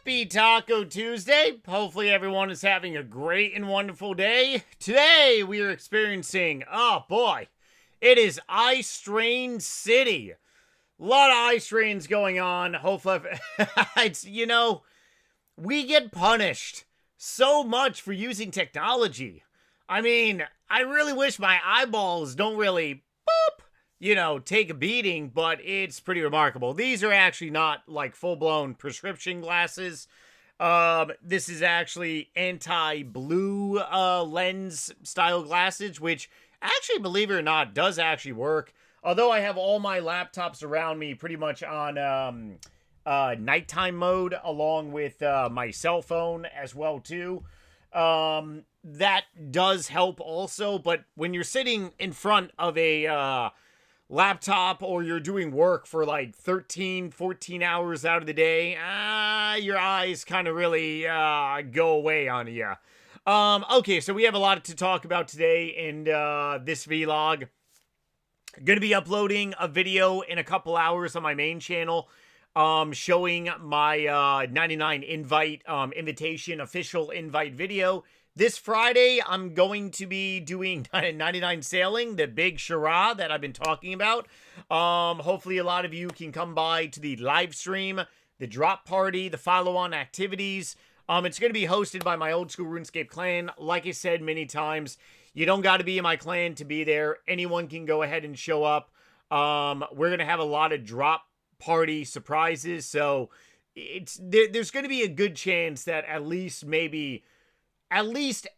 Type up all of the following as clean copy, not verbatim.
Happy Taco Tuesday. Hopefully everyone is having a great and wonderful day. Today we are experiencing, oh boy, it is Ice Rain City. A lot of ice rains going on. Hopefully, we get punished so much for using technology. I mean, I really wish my eyeballs don't really, take a beating, but it's pretty remarkable. These are actually not like full-blown prescription glasses. This is actually anti-blue lens style glasses, which actually, believe it or not, does actually work. Although I have all my laptops around me pretty much on nighttime mode, along with my cell phone as well too. That does help also, but when you're sitting in front of a laptop or you're doing work for like 13, 14 hours out of the day, your eyes kind of really go away on you. Okay, so we have a lot to talk about today in this vlog. Going to be uploading a video in a couple hours on my main channel showing my 99 invite invitation official invite video. This Friday, I'm going to be doing 99 sailing, the big charade that I've been talking about. Hopefully a lot of you can come by to the live stream, the drop party, the follow-on activities. It's going to be hosted by my old school RuneScape clan. Like I said many times, you don't got to be in my clan to be there. Anyone can go ahead and show up. We're going to have a lot of drop party surprises, so there's going to be a good chance that at least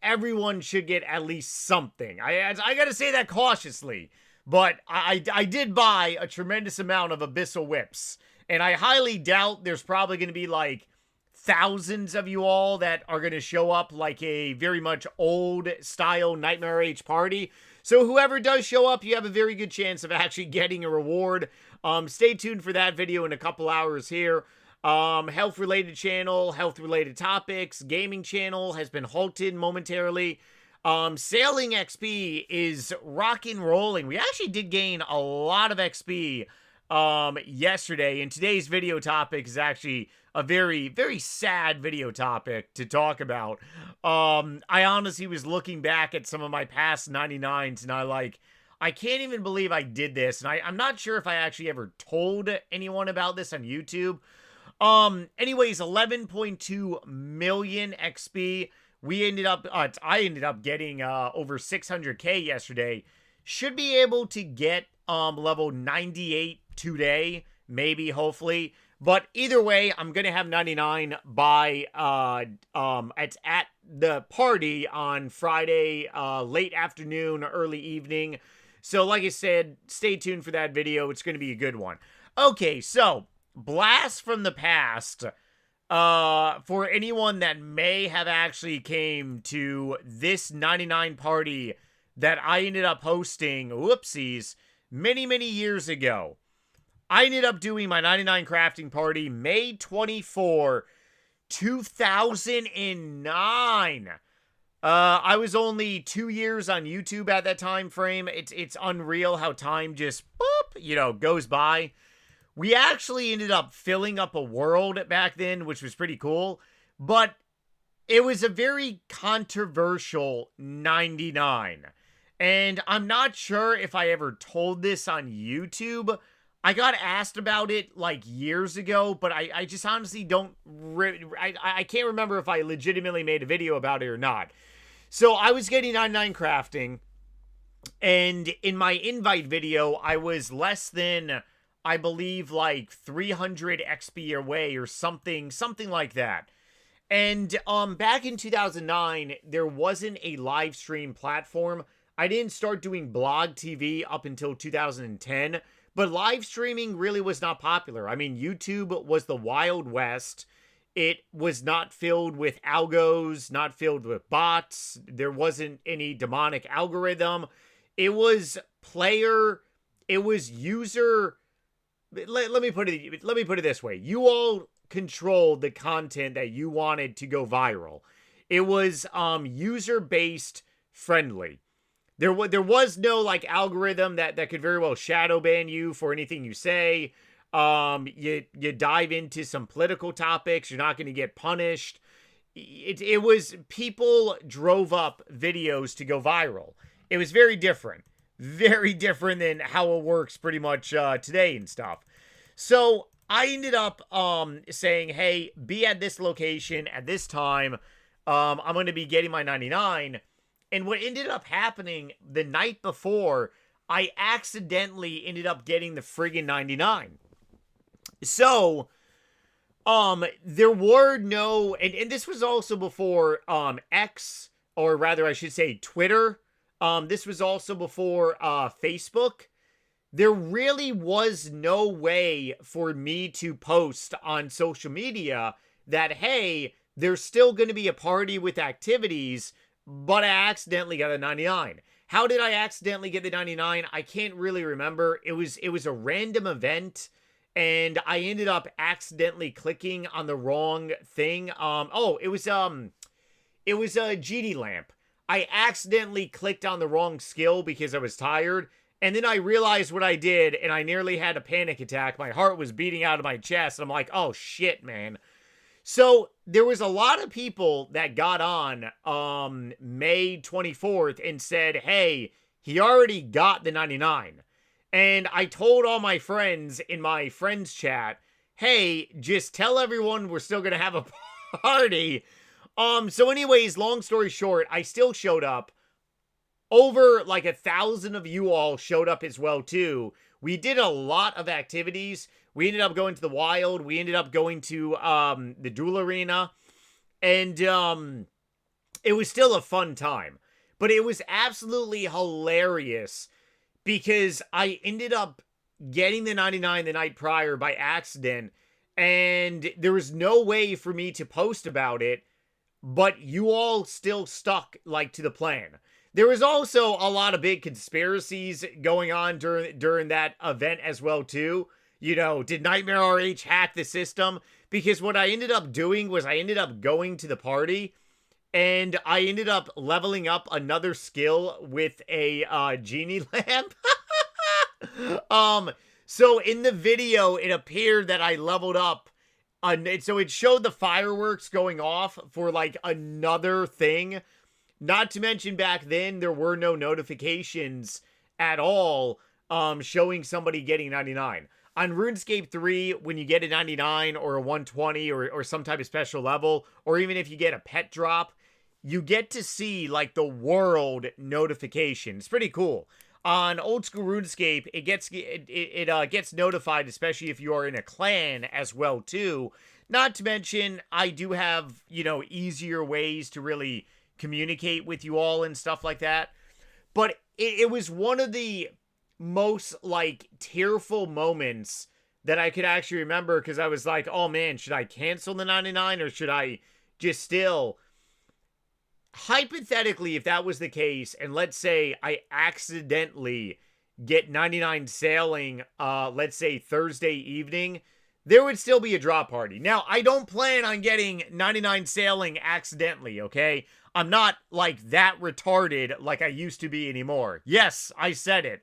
everyone should get at least something. I got to say that cautiously, but I did buy a tremendous amount of Abyssal Whips, and I highly doubt there's probably going to be like thousands of you all that are going to show up like a very much old style Nightmare Age party. So whoever does show up, you have a very good chance of actually getting a reward. Stay tuned for that video in a couple hours here. Health-related channel, health-related topics, gaming channel has been halted momentarily. Sailing XP is rock and rolling. We actually did gain a lot of XP yesterday, and today's video topic is actually a very, very sad video topic to talk about. I honestly was looking back at some of my past 99s, and I can't even believe I did this, and I'm not sure if I actually ever told anyone about this on YouTube. Anyways, 11.2 million XP. I ended up getting over 600k yesterday. Should be able to get level 98 today, maybe, hopefully. But either way, I'm gonna have 99 by it's at the party on Friday, late afternoon, early evening. So like I said, stay tuned for that video. It's gonna be a good one. Okay, so blast from the past. For anyone that may have actually came to this 99 party that I ended up hosting, whoopsies, many, many years ago. I ended up doing my 99 crafting party May 24, 2009. I was only 2 years on YouTube at that time frame. It's unreal how time just, boop, goes by. We actually ended up filling up a world back then, which was pretty cool. But it was a very controversial 99. And I'm not sure if I ever told this on YouTube. I got asked about it like years ago, but I just honestly don't, I can't remember if I legitimately made a video about it or not. So I was getting 99 crafting, and in my invite video, I was less than, I believe, like 300 XP away or something like that. And back in 2009, there wasn't a live stream platform. I didn't start doing blog TV up until 2010. But live streaming really was not popular. I mean, YouTube was the Wild West. It was not filled with algos, not filled with bots. There wasn't any demonic algorithm. It was user. Let me put it this way. You all controlled the content that you wanted to go viral. It was user-based friendly. There was no like algorithm that could very well shadow ban you for anything you say. You dive into some political topics. You're not going to get punished. It was people drove up videos to go viral. It was very different. Very different than how it works pretty much today and stuff. So I ended up saying, hey, be at this location at this time. I'm going to be getting my 99. And what ended up happening the night before, I accidentally ended up getting the friggin' 99. So, there were no, and this was also before, X, or rather I should say Twitter. This was also before, Facebook. There really was no way for me to post on social media that, hey, there's still going to be a party with activities, but I accidentally got a 99. How did I accidentally get the 99? I can't really remember. It was a random event, and I ended up accidentally clicking on the wrong thing. It was a GD lamp. I accidentally clicked on the wrong skill because I was tired, and then I realized what I did, and I nearly had a panic attack. My heart was beating out of my chest, and I'm like, oh shit, man. So there was a lot of people that got on May 24th and said, hey, he already got the 99. And I told all my friends in my friends chat, hey, just tell everyone we're still going to have a party. So anyways, long story short, I still showed up. Over like 1,000 of you all showed up as well too. We did a lot of activities. We ended up going to the Wild. We ended up going to the Duel Arena. And it was still a fun time. But it was absolutely hilarious because I ended up getting the 99 the night prior by accident. And there was no way for me to post about it. But you all still stuck like to the plan. There was also a lot of big conspiracies going on during that event as well too. You know, did Nightmare RH hack the system? Because what I ended up doing was I ended up going to the party and I ended up leveling up another skill with a genie lamp. So in the video, it appeared that I leveled up. So it showed the fireworks going off for like another thing. Not to mention back then, there were no notifications at all showing somebody getting 99. On RuneScape 3, when you get a 99 or a 120 or some type of special level, or even if you get a pet drop, you get to see like the world notification. It's pretty cool. On old school RuneScape, it gets notified, especially if you are in a clan as well too. Not to mention, I do have, you know, easier ways to really communicate with you all and stuff like that. But it was one of the most like tearful moments that I could actually remember because I was like, oh man, should I cancel the 99 or should I just still? Hypothetically, if that was the case, and let's say I accidentally get 99 sailing, let's say Thursday evening, there would still be a drop party. Now, I don't plan on getting 99 sailing accidentally, okay? I'm not like that retarded like I used to be anymore. Yes, I said it.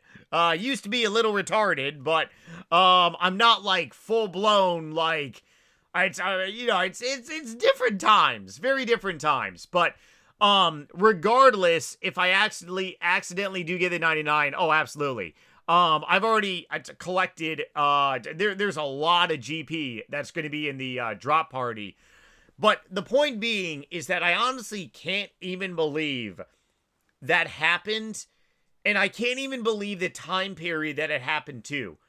Used to be a little retarded, but I'm not like full blown like it's different times, very different times. But regardless, if I accidentally do get the 99, oh absolutely. I've already collected there's a lot of GP that's going to be in the drop party. But the point being is that I honestly can't even believe that happened, and I can't even believe the time period that it happened to.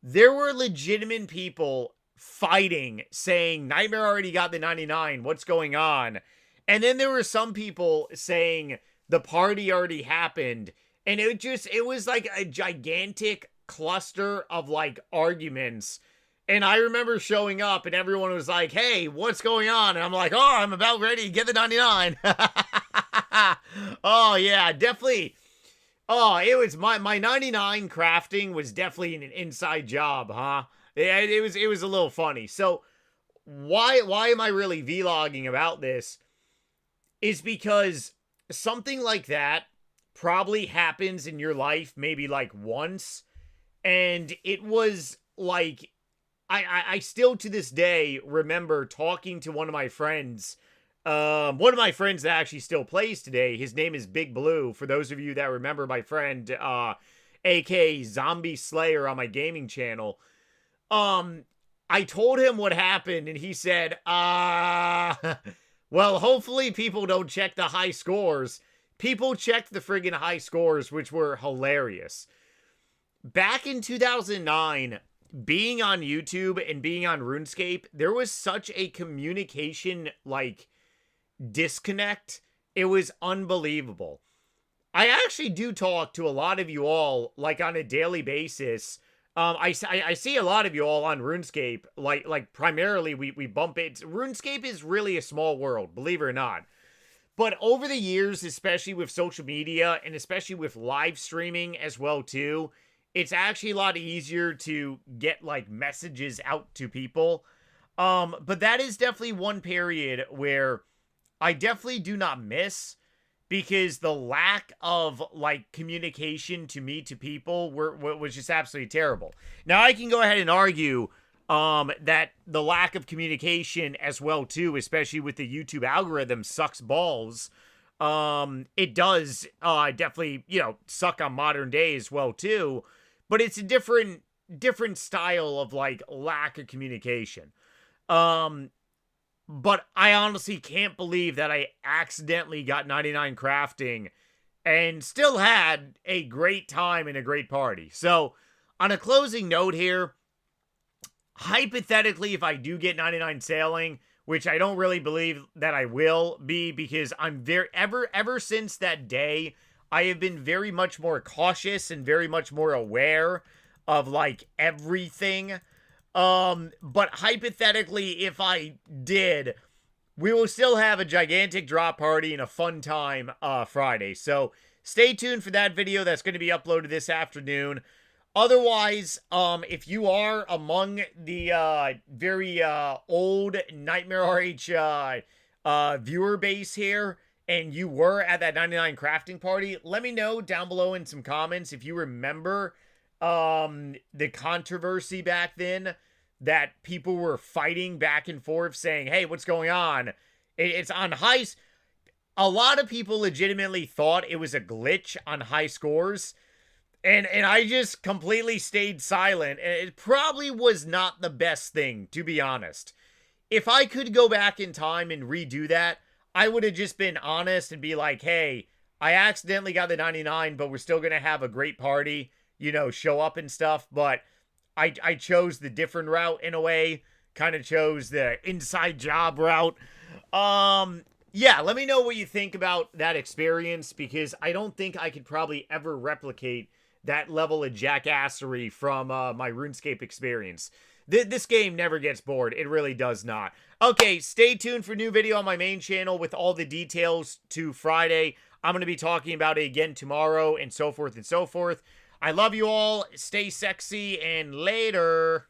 There were legitimate people fighting, saying, Nightmare already got the 99, what's going on? And then there were some people saying, the party already happened, and it was like a gigantic cluster of, like, arguments. And I remember showing up and everyone was like, hey, what's going on? And I'm like, oh, I'm about ready to get the 99. Oh, yeah, definitely. Oh, it was my 99 crafting was definitely an inside job, huh? Yeah, it was a little funny. So why am I really vlogging about this? Is because something like that probably happens in your life maybe like once. And it was like I still to this day remember talking to one of my friends. One of my friends that actually still plays today. His name is Big Blue. For those of you that remember my friend, aka Zombie Slayer on my gaming channel. I told him what happened, and he said, well, hopefully people don't check the high scores. People checked the friggin' high scores, which were hilarious. Back in 2009, being on YouTube and being on RuneScape, there was such a communication, like, disconnect. It was unbelievable. I actually do talk to a lot of you all, like, on a daily basis. I see a lot of you all on RuneScape, like primarily we bump it. RuneScape is really a small world, believe it or not. But over the years, especially with social media and especially with live streaming as well too, it's actually a lot easier to get like messages out to people. But that is definitely one period where I definitely do not miss, because the lack of, like, communication to me, to people, was just absolutely terrible. Now, I can go ahead and argue that the lack of communication as well, too, especially with the YouTube algorithm, sucks balls. It does definitely, you know, suck on modern day as well, too. But it's a different style of, like, lack of communication. But I honestly can't believe that I accidentally got 99 crafting and still had a great time and a great party. So, on a closing note here, hypothetically, if I do get 99 sailing, which I don't really believe that I will be, because I'm ever since that day, I have been very much more cautious and very much more aware of, like, everything. But hypothetically, if I did, we will still have a gigantic drop party and a fun time, Friday. So, stay tuned for that video. That's going to be uploaded this afternoon. Otherwise, if you are among the, very, old Nightmare RH, viewer base here, and you were at that 99 crafting party, let me know down below in some comments if you remember the controversy back then, that people were fighting back and forth saying, hey, what's going on? It's on high. A lot of people legitimately thought it was a glitch on high scores. And I just completely stayed silent. And it probably was not the best thing, to be honest. If I could go back in time and redo that, I would have just been honest and be like, hey, I accidentally got the 99, but we're still going to have a great party. You know, show up and stuff, but I chose the different route in a way, kind of chose the inside job route. Yeah, let me know what you think about that experience, because I don't think I could probably ever replicate that level of jackassery from my RuneScape experience. This game never gets bored. It really does not. Okay, stay tuned for a new video on my main channel with all the details to Friday. I'm going to be talking about it again tomorrow, and so forth and so forth. I love you all. Stay sexy, and later.